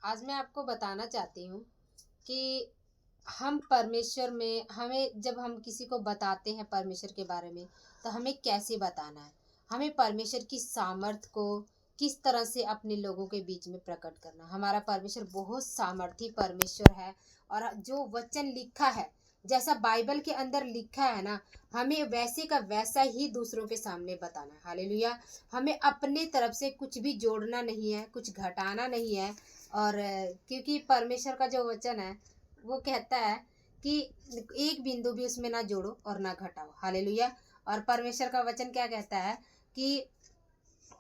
आज मैं आपको बताना चाहती हूँ कि हम परमेश्वर में हमें जब हम किसी को बताते हैं परमेश्वर के बारे में तो हमें कैसे बताना है। हमें परमेश्वर की सामर्थ को किस तरह से अपने लोगों के बीच में प्रकट करना। हमारा परमेश्वर बहुत सामर्थी परमेश्वर है और जो वचन लिखा है, जैसा बाइबल के अंदर लिखा है ना, हमें वैसे का वैसा ही दूसरों के सामने बताना है। हालेलुया। हमें अपने तरफ से कुछ भी जोड़ना नहीं है, कुछ घटाना नहीं है। और क्योंकि परमेश्वर का जो वचन है वो कहता है कि एक बिंदु भी उसमें ना जोड़ो और ना घटाओ। हालेलुया। और परमेश्वर का वचन क्या कहता है कि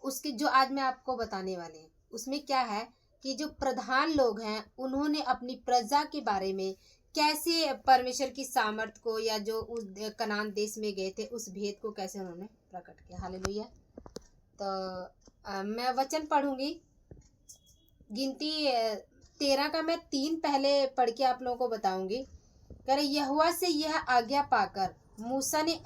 उसके जो आज मैं आपको बताने वाले हैं उसमें क्या है कि जो प्रधान लोग हैं उन्होंने अपनी प्रजा के बारे में कैसे परमेश्वर की सामर्थ को, या जो उस कनान देश में गए थे उस भेद को कैसे उन्होंने प्रकट किया। हालेलुया। तो मैं वचन पढ़ूंगी। गिनती 13 का मैं 3 पहले पढ़ के आप लोगों को बताऊंगी। कह रहे यहोवा से यह आज्ञा पाकर मूसा ने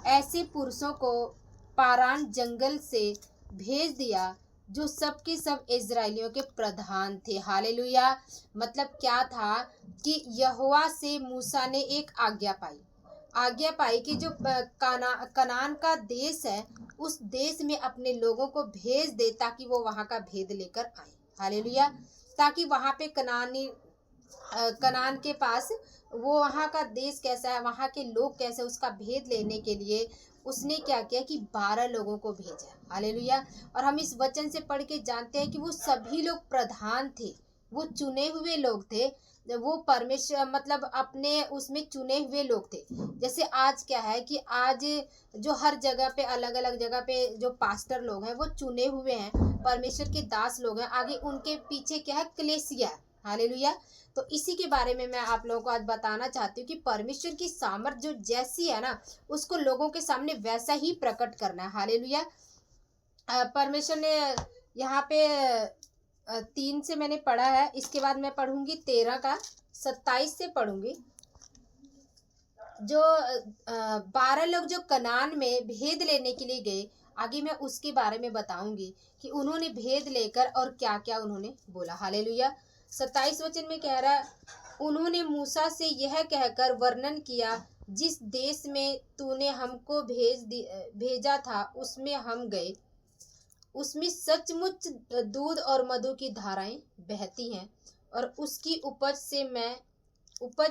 ऐसे पुरुषों को पारान जंगल से भेज दिया जो सब के सब इजराइलियों के प्रधान थे। हालेलुया। मतलब क्या था कि यहोवा से मूसा ने एक आज्ञा पाई कि जो कनान का देश है उस देश में अपने लोगों को भेज दे ताकि वो वहाँ का भेद लेकर आए। हालेलुया। ताकि वहाँ पे कनान के पास वो वहाँ का देश कैसा है, वहाँ के लोग कैसे, उसका भेद लेने के लिए उसने क्या किया कि 12 लोगों को भेजा। हालेलुया। और हम इस वचन से पढ़ के जानते हैं कि वो सभी लोग प्रधान थे, वो चुने हुए लोग थे। वो परमेश्वर मतलब अपने उसमें चुने हुए लोग थे। जैसे आज क्या है कि आज जो हर जगह पे अलग अलग जगह पे जो पास्टर लोग हैं वो चुने हुए हैं, परमेश्वर के दास लोग हैं। आगे उनके पीछे क्या है, कलीसिया। हालेलुया। तो इसी के बारे में मैं आप लोगों को आज बताना चाहती हूँ कि परमेश्वर की सामर्थ जो जैसी है ना उसको लोगों के सामने वैसा ही प्रकट करना है। हालेलुया। परमेश्वर ने यहाँ पे 3 से मैंने पढ़ा है, इसके बाद मैं पढ़ूंगी 13 का 27 से पढ़ूंगी। जो 12 लोग जो कनान में भेद लेने के लिए गए, आगे मैं उसके बारे में बताऊंगी कि उन्होंने भेद लेकर और क्या क्या उन्होंने बोला। हालेलुया। 27 वचन में कह रहा है, उन्होंने मूसा से यह कहकर वर्णन किया, जिस देश में तूने हमको भेजा था उसमें हम गए, उसमें सचमुच दूध और मधु की धाराएं बहती हैं और उसकी उपज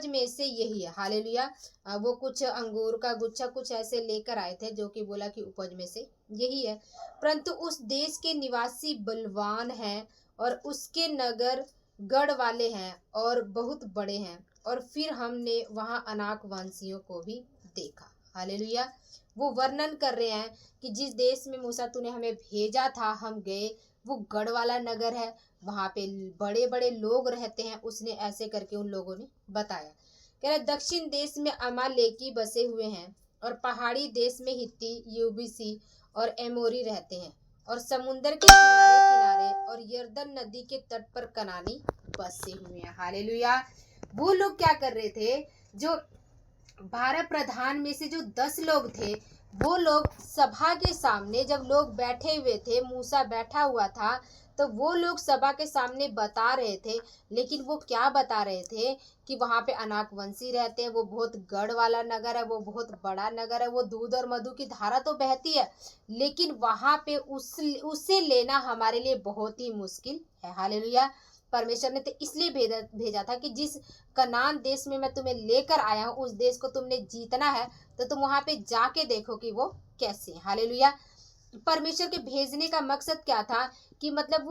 में से यही है। हालेलुया। वो कुछ अंगूर का गुच्छा कुछ ऐसे लेकर आए थे जो कि बोला कि उपज में से यही है। परंतु उस देश के निवासी बलवान हैं और उसके नगर गढ़ वाले हैं और बहुत बड़े हैं। और फिर हमने वहाँ अनाक वंशियों को भी देखा। हालेलुया। वो वर्णन कर रहे हैं कि जिस देश में मूसा तूने हमें भेजा था हम गए, वो गढ़ वाला नगर है, वहाँ पे बड़े बड़े लोग रहते हैं। उसने ऐसे करके उन लोगों ने बताया। कह रहे दक्षिण देश में अमालेकी बसे हुए हैं और पहाड़ी देश में हित्ती, यूबीसी और एमोरी रहते हैं और समुंदर के किनारे किनारे और यरदन नदी के तट पर कनानी बसे हुए हैं। हालेलुया। वो लोग क्या कर रहे थे, जो 12 प्रधान में से जो 10 लोग थे वो लोग सभा के सामने जब लोग बैठे हुए थे, मूसा बैठा हुआ था, तो वो लोग सभा के सामने बता रहे थे। लेकिन वो क्या बता रहे थे कि वहाँ पे अनाकवंशी रहते हैं, वो बहुत गढ़ वाला नगर है, वो बहुत बड़ा नगर है, वो दूध और मधु की धारा तो बहती है, लेकिन वहाँ पे उसे लेना हमारे लिए बहुत ही मुश्किल है। हालेलुया। परमेश्वर ने तो इसलिए भेजा था कि जिस कनान देश में मैं तुम्हें लेकर आया हूँ उस देश को तुमने जीतना है, तो तुम वहां पे जाके देखो कि वो कैसे है। हालेलुया। परमेश्वर के भेजने का मकसद क्या था कि मतलब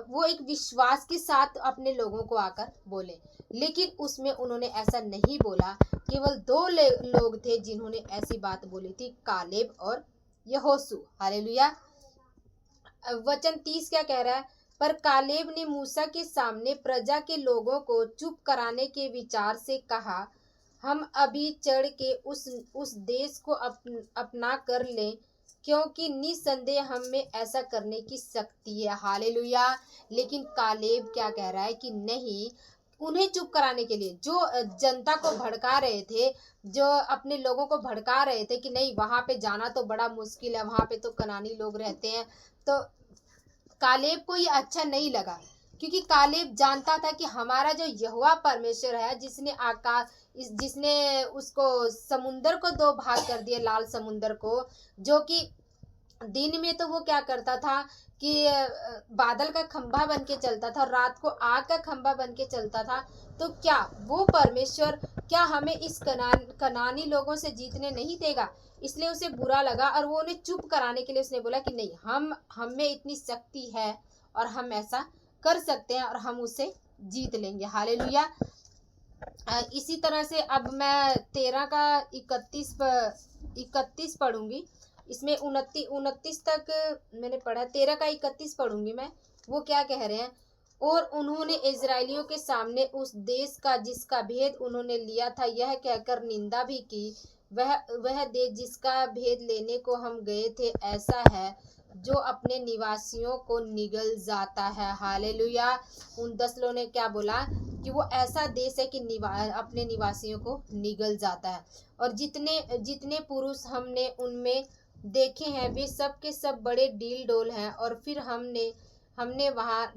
वो एक विश्वास के साथ अपने लोगों को आकर बोले, लेकिन उसमें उन्होंने ऐसा नहीं बोला। केवल 2 लोग थे जिन्होंने ऐसी बात बोली थी, कालेब और यहोशू। हालेलुया। वचन 30 क्या कह रहा है, पर कालेब ने मूसा के सामने प्रजा के लोगों को चुप कराने के विचार से कहा, हम अभी चढ़ के उस देश को अपना कर लें, क्योंकि निसंदेह हम में ऐसा करने की शक्ति है। हालेलुया। लेकिन कालेब क्या कह रहा है कि नहीं, उन्हें चुप कराने के लिए जो जनता को भड़का रहे थे, जो अपने लोगों को भड़का रहे थे कि नहीं वहां पे जाना तो बड़ा मुश्किल है, वहां पे तो कनानी लोग रहते हैं, तो कालेब को ये अच्छा नहीं लगा। क्योंकि कालेब जानता था कि हमारा जो यहोवा परमेश्वर है, जिसने उसको समुंदर को दो भाग कर दिया, लाल समुंदर को, जो कि दिन में तो वो क्या करता था कि बादल का खंभा बन के चलता था और रात को आग का खंभा बन के चलता था, तो क्या वो परमेश्वर क्या हमें इस कनानी लोगों से जीतने नहीं देगा? इसलिए उसे बुरा लगा और वो उन्हें चुप कराने के लिए उसने बोला कि नहीं, हम में इतनी शक्ति है और हम ऐसा कर सकते हैं और हम उसे जीत लेंगे। हालेलुया। इसी तरह से अब मैं 13 का 31 पढ़ूंगी। इसमें 29 तक मैंने पढ़ा, 13 का 31 पढ़ूंगी मैं। वो क्या कह रहे हैं? और उन्होंने इजरायलियों के सामने उस देश का जिसका भेद उन्होंने लिया था यह कहकर निंदा भी की, वह देश जिसका भेद लेने को हम गए थे ऐसा है जो अपने निवासियों को निगल जाता है। हालेलुया। उन 10 लोगों ने क्या बोला कि वो ऐसा देश है कि अपने निवासियों को निगल जाता है। और जितने जितने पुरुष हमने उनमें देखे हैं वे सब के सब बड़े डील डोल हैं। और फिर हमने वहाँ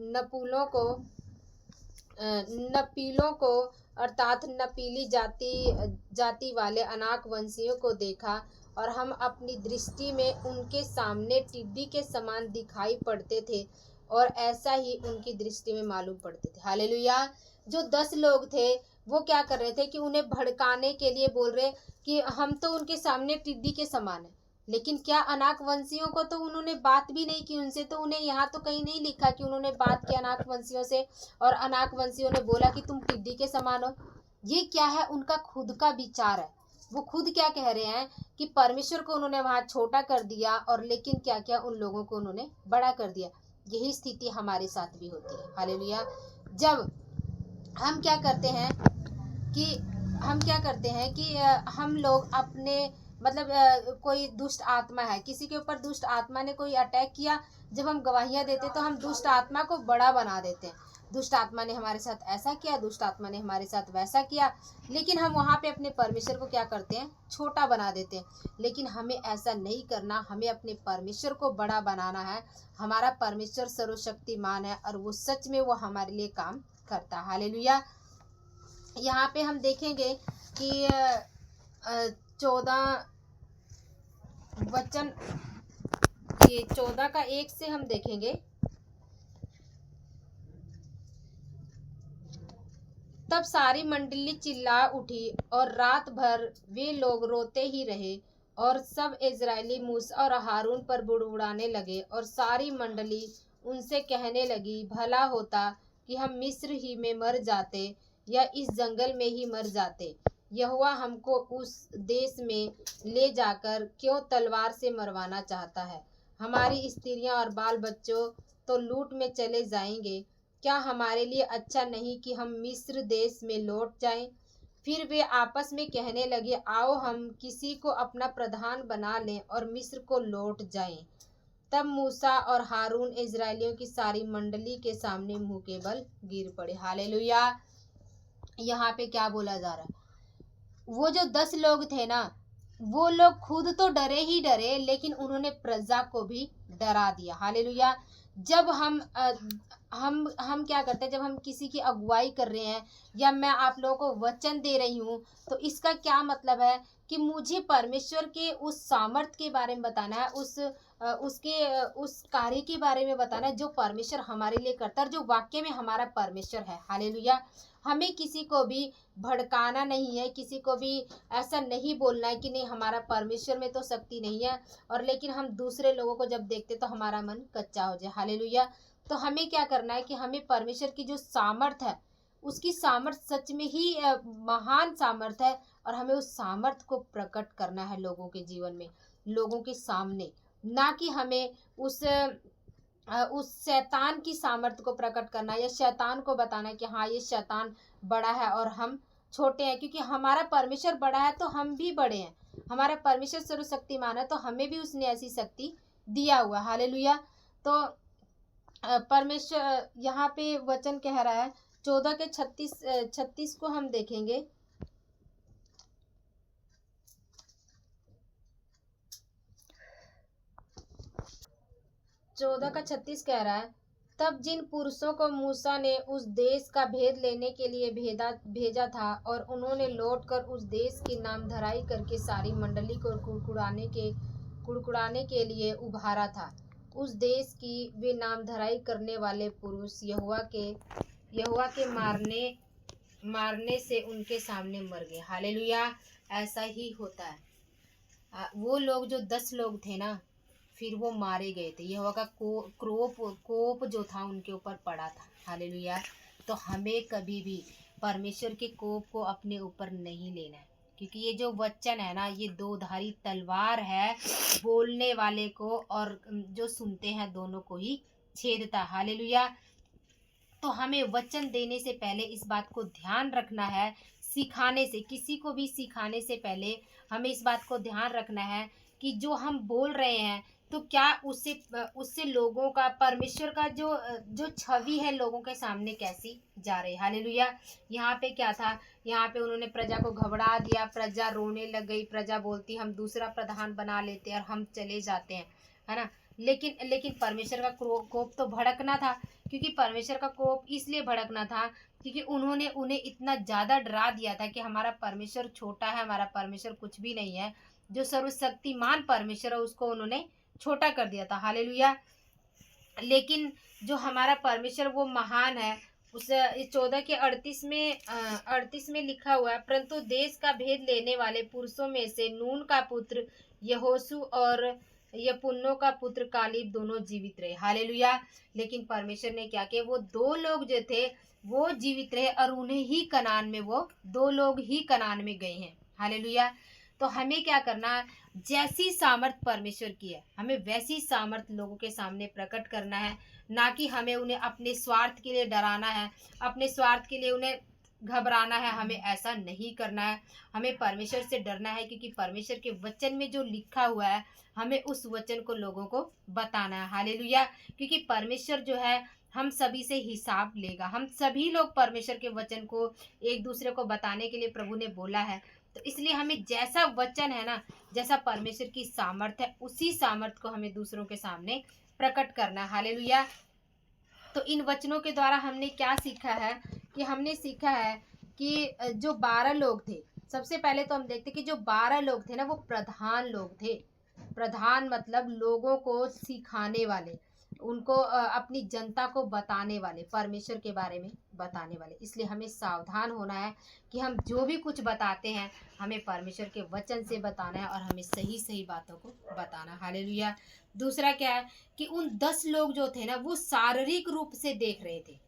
नपीलों को अर्थात नपीली जाति वाले अनाक वंशियों को देखा और हम अपनी दृष्टि में उनके सामने टिड्डी के समान दिखाई पड़ते थे और ऐसा ही उनकी दृष्टि में मालूम पड़ते थे। हालेलुया। जो 10 लोग थे वो क्या कर रहे थे कि उन्हें भड़काने के लिए बोल रहे कि हम तो उनके सामने टिड्डी के समान है, लेकिन क्या अनाक वंशियों को तो उन्होंने बात भी नहीं की उनसे। तो उन्हें यहाँ तो कहीं नहीं लिखा कि उन्होंने बात की अनाक वंशियों से और अनाक वंशियों ने बोला कि तुम टिड्डी के समान हो। ये क्या है? उनका खुद का विचार है। वो खुद क्या कह रहे हैं कि परमेश्वर को उन्होंने वहां छोटा कर दिया और लेकिन क्या किया, उन लोगों को उन्होंने बड़ा कर दिया। यही स्थिति हमारे साथ भी होती है। हालेलुया। जब हम क्या करते हैं कि हम लोग अपने कोई दुष्ट आत्मा है, किसी के ऊपर दुष्ट आत्मा ने कोई अटैक किया, जब हम गवाहियां देते तो हम दुष्ट आत्मा को बड़ा बना देते हैं। दुष्ट आत्मा ने हमारे साथ ऐसा किया, दुष्ट आत्मा ने हमारे साथ वैसा किया, लेकिन हम वहाँ पे अपने परमेश्वर को क्या करते हैं? छोटा बना देते हैं। लेकिन हमें ऐसा नहीं करना, हमें अपने परमेश्वर को बड़ा बनाना है। हमारा परमेश्वर सर्वशक्तिमान है और वो सच में वो हमारे लिए काम करता है। हालेलुया। यहाँ पे हम देखेंगे कि 14 वचन, ये 14 का 1 से हम देखेंगे। तब सारी मंडली चिल्ला उठी और रात भर वे लोग रोते ही रहे और सब इजरायली मूसा और हारून पर बुड़बुड़ाने लगे। और सारी मंडली उनसे कहने लगी, भला होता कि हम मिस्र ही में मर जाते या इस जंगल में ही मर जाते। यहोवा हमको उस देश में ले जाकर क्यों तलवार से मरवाना चाहता है? हमारी स्त्रियां और बाल बच्चों तो लूट में चले जाएंगे। क्या हमारे लिए अच्छा नहीं कि हम मिस्र देश में लौट जाएं? फिर वे आपस में कहने लगे, आओ हम किसी को अपना प्रधान बना लें और मिस्र को लौट जाएं। तब मूसा और हारून इजरायलियों की सारी मंडली के सामने मुंह के बल गिर पड़े। हालेलुया। यहाँ पे क्या बोला जा रहा है? वो जो 10 लोग थे ना, वो लोग खुद तो डरे ही डरे, लेकिन उन्होंने प्रजा को भी डरा दिया। हालेलुया। जब हम क्या करते हैं, जब हम किसी की अगुवाई कर रहे हैं या मैं आप लोगों को वचन दे रही हूँ, तो इसका क्या मतलब है कि मुझे परमेश्वर के उस सामर्थ के बारे में बताना है, उस कार्य के बारे में बताना है जो परमेश्वर हमारे लिए करता है, जो वाक्य में हमारा परमेश्वर है। हालेलुया। हमें किसी को भी भड़काना नहीं है, किसी को भी ऐसा नहीं बोलना है कि नहीं हमारा परमेश्वर में तो शक्ति नहीं है, और लेकिन हम दूसरे लोगों को जब देखते तो हमारा मन कच्चा हो जाए। हालेलुया। तो हमें क्या करना है कि हमें परमेश्वर की जो सामर्थ है, उसकी सामर्थ सच में ही महान सामर्थ है, और हमें उस सामर्थ को प्रकट करना है लोगों के जीवन में, लोगों के सामने। ना कि हमें उस शैतान की सामर्थ्य को प्रकट करना या शैतान को बताना कि हाँ ये शैतान बड़ा है और हम छोटे हैं। क्योंकि हमारा परमेश्वर बड़ा है तो हम भी बड़े हैं। हमारा परमेश्वर सर्वशक्तिमान है तो हमें भी उसने ऐसी शक्ति दिया हुआ। हालेलुया। तो परमेश्वर यहाँ पे वचन कह रहा है 14 के 36 को हम देखेंगे। 14 का 36 कह रहा है, तब जिन पुरुषों को मूसा ने उस देश का भेद लेने के लिए भेजा था और उन्होंने लौटकर उस देश की नामधराई करके सारी मंडली को कुड़कुड़ाने के लिए उभारा था, उस देश की वे नामधराई करने वाले पुरुष यहोवा के मारने से उनके सामने मर गए। हालेलुया। ऐसा ही होता है। वो लोग जो 10 लोग थे ना, फिर वो मारे गए थे। यहोवा का कोप जो था उनके ऊपर पड़ा था। हालेलुया। तो हमें कभी भी परमेश्वर के कोप को अपने ऊपर नहीं लेना है, क्योंकि ये जो वचन है ना, ये दो-धारी तलवार है, बोलने वाले को और जो सुनते हैं दोनों को ही छेदता। हालेलुया। तो हमें वचन देने से पहले इस बात को ध्यान रखना है, सिखाने से, किसी को भी सिखाने से पहले हमें इस बात को ध्यान रखना है कि जो हम बोल रहे हैं तो क्या उससे लोगों का, परमेश्वर का जो छवि है लोगों के सामने कैसी जा रही है। हालेलुया। यहाँ पे क्या था, यहाँ पे उन्होंने प्रजा को घबरा दिया, प्रजा रोने लग गई, प्रजा बोलती हम दूसरा प्रधान बना लेते हैं और हम चले जाते हैं, है ना। लेकिन परमेश्वर का कोप तो भड़कना था, क्योंकि परमेश्वर का कोप इसलिए भड़कना था क्योंकि उन्होंने उन्हें इतना ज़्यादा डरा दिया था कि हमारा परमेश्वर छोटा है, हमारा परमेश्वर कुछ भी नहीं है। जो सर्वशक्तिमान परमेश्वर है उसको उन्होंने छोटा कर दिया था। हालेलुया। लेकिन जो हमारा परमेश्वर वो महान है। उस 14 के 38 में लिखा हुआ है, परंतु देश का भेद लेने वाले पुरुषों में से नून का पुत्र यहोशू और यपुन्नो का पुत्र कालीब दोनों जीवित रहे। हालेलुया। लेकिन परमेश्वर ने क्या किया, वो 2 लोग जो थे वो जीवित रहे और उन्हें ही कनान में, वो 2 लोग ही कनान में गए हैं। हालेलुया। तो हमें क्या करना है, जैसी सामर्थ परमेश्वर की है हमें वैसी सामर्थ लोगों के सामने प्रकट करना है, ना कि हमें उन्हें अपने स्वार्थ के लिए डराना है, अपने स्वार्थ के लिए उन्हें घबराना है। हमें ऐसा नहीं करना है। हमें परमेश्वर से डरना है, क्योंकि परमेश्वर के वचन में जो लिखा हुआ है हमें उस वचन को लोगों को बताना है। हालेलुया। क्योंकि परमेश्वर जो है हम सभी से हिसाब लेगा। हम सभी लोग परमेश्वर के वचन को एक दूसरे को बताने के लिए प्रभु ने बोला है। तो इसलिए हमें जैसा वचन है ना, जैसा परमेश्वर की सामर्थ है, उसी सामर्थ को हमें दूसरों के सामने प्रकट करना है। हालेलुया। तो इन वचनों के द्वारा हमने क्या सीखा है, कि हमने सीखा है कि जो 12 लोग थे, सबसे पहले तो हम देखते कि जो 12 लोग थे ना, वो प्रधान लोग थे। प्रधान मतलब लोगों को सिखाने वाले, उनको अपनी जनता को बताने वाले, परमेश्वर के बारे में बताने वाले। इसलिए हमें सावधान होना है कि हम जो भी कुछ बताते हैं हमें परमेश्वर के वचन से बताना है और हमें सही सही बातों को बताना। हालेलुया। दूसरा क्या है कि उन 10 लोग जो थे ना, वो शारीरिक रूप से देख रहे थे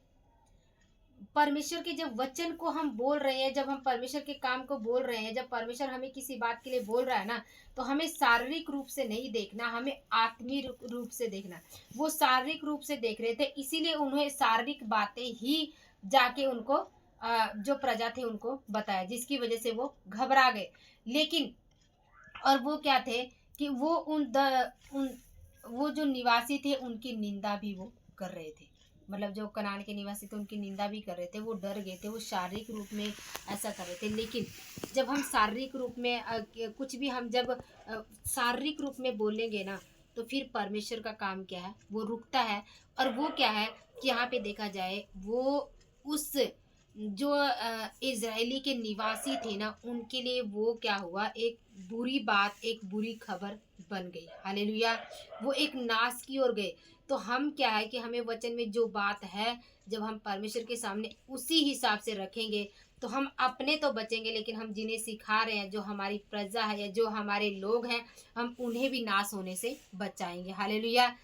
परमेश्वर के जब वचन को हम बोल रहे हैं, जब हम परमेश्वर के काम को बोल रहे हैं, जब परमेश्वर हमें किसी बात के लिए बोल रहा है ना, तो हमें शारीरिक रूप से नहीं देखना, हमें आत्मीय रूप से देखना। वो शारीरिक रूप से देख रहे थे, इसीलिए उन्हें शारीरिक बातें ही जाके उनको जो प्रजा थे उनको बताया, जिसकी वजह से वो घबरा गए। लेकिन और वो क्या थे कि वो जो निवासी थे उनकी निंदा भी वो कर रहे थे। मतलब जो कनान के निवासी थे उनकी निंदा भी कर रहे थे, वो डर गए थे, वो शारीरिक रूप में ऐसा कर रहे थे। लेकिन जब हम शारीरिक रूप में कुछ भी हम जब शारीरिक रूप में बोलेंगे ना, तो फिर परमेश्वर का काम क्या है, वो रुकता है। और वो क्या है कि यहाँ पे देखा जाए, वो उस जो इजरायली के निवासी थे ना, उनके लिए वो क्या हुआ, एक बुरी बात, एक बुरी खबर बन गई। हालेलुया। वो एक नाश की ओर गए। तो हम क्या है कि हमें वचन में जो बात है, जब हम परमेश्वर के सामने उसी हिसाब से रखेंगे तो हम अपने तो बचेंगे, लेकिन हम जिन्हें सिखा रहे हैं, जो हमारी प्रजा है या जो हमारे लोग हैं, हम उन्हें भी नाश होने से बचाएंगे। हालेलुया।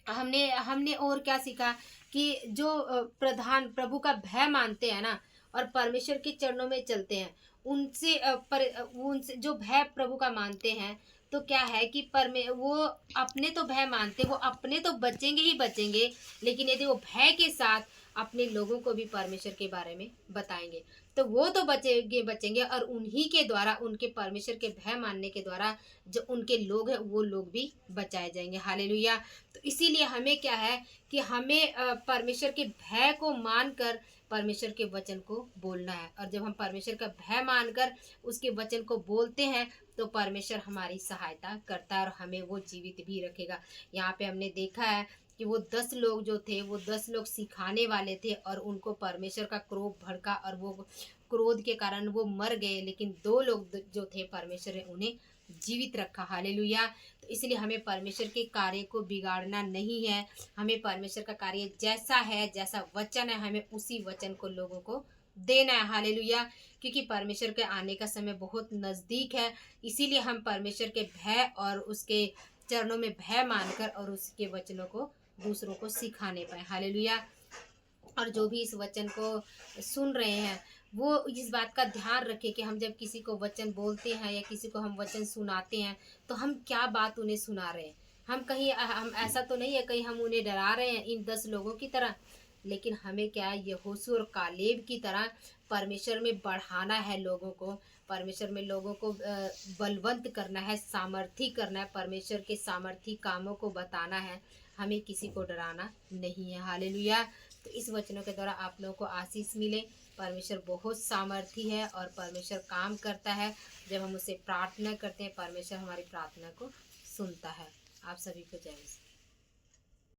हमने हमने और क्या सीखा कि जो प्रधान प्रभु का भय मानते हैं ना और परमेश्वर के चरणों में चलते हैं, उनसे जो भय प्रभु का मानते हैं, तो क्या है कि वो अपने तो भय मानते, वो अपने तो बचेंगे ही बचेंगे, लेकिन यदि वो भय के साथ अपने लोगों को भी परमेश्वर के बारे में बताएंगे, तो वो तो बचेंगे और उन्हीं के द्वारा, उनके परमेश्वर के भय मानने के द्वारा जो उनके लोग हैं वो लोग भी बचाए जाएंगे। हालेलुया। तो इसीलिए हमें क्या है कि हमें परमेश्वर के भय को मानकर परमेश्वर के वचन को बोलना है। और जब हम परमेश्वर का भय मानकर उसके वचन को बोलते हैं तो परमेश्वर हमारी सहायता करता है और हमें वो जीवित भी रखेगा। यहाँ पे हमने देखा है कि वो 10 लोग जो थे, वो 10 लोग सिखाने वाले थे और उनको परमेश्वर का क्रोध भड़का और वो क्रोध के कारण वो मर गए, लेकिन 2 लोग जो थे परमेश्वर ने उन्हें जीवित रखा। हालेलुया। तो इसलिए हमें परमेश्वर के कार्य को बिगाड़ना नहीं है। हमें परमेश्वर का कार्य जैसा है, जैसा वचन है, हमें उसी वचन को लोगों को देना है। हालेलुया। क्योंकि परमेश्वर के आने का समय बहुत नज़दीक है, इसीलिए हम परमेश्वर के भय और उसके चरणों में भय मानकर और उसके वचनों को दूसरों को सिखाने पाए। हालेलुया। और जो भी इस वचन को सुन रहे हैं, वो इस बात का ध्यान रखें कि हम जब किसी को वचन बोलते हैं या किसी को हम वचन सुनाते हैं, तो हम क्या बात उन्हें सुना रहे हैं। हम कहीं हम ऐसा तो नहीं है कहीं हम उन्हें डरा रहे हैं इन 10 लोगों की तरह, लेकिन हमें क्या है, यहोशू और कालेब की तरह परमेश्वर में बढ़ाना है लोगों को। परमेश्वर में लोगों को बलवंत करना है, सामर्थी करना है, परमेश्वर के सामर्थी कामों को बताना है। हमें किसी को डराना नहीं है। हालेलुया। तो इस वचनों के द्वारा आप लोगों को आशीष मिले। परमेश्वर बहुत सामर्थी है और परमेश्वर काम करता है। जब हम उससे प्रार्थना करते हैं, परमेश्वर हमारी प्रार्थना को सुनता है। आप सभी को जय मसीह।